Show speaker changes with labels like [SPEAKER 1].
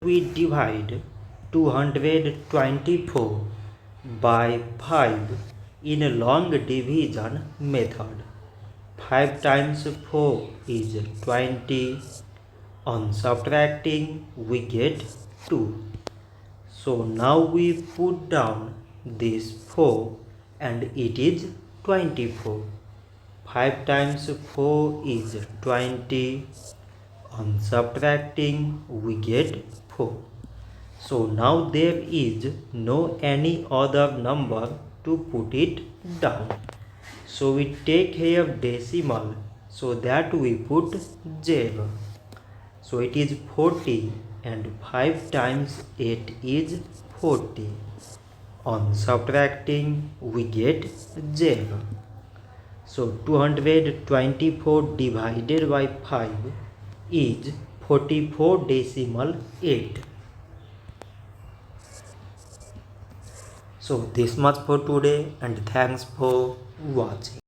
[SPEAKER 1] We divide 224 by 5 in a long division method. 5 times 4 is 20. On subtracting, we get 2. So now we put down this 4 and it is 24. 5 times 4 is 20. On subtracting, we get 4. So now there is no any other number to put it down. So we take here decimal so that we put 0. So it is 40 and 5 times 8 is 40. On subtracting, we get 0. So 224 divided by 5 is 44.8. So this much for today and thanks for watching.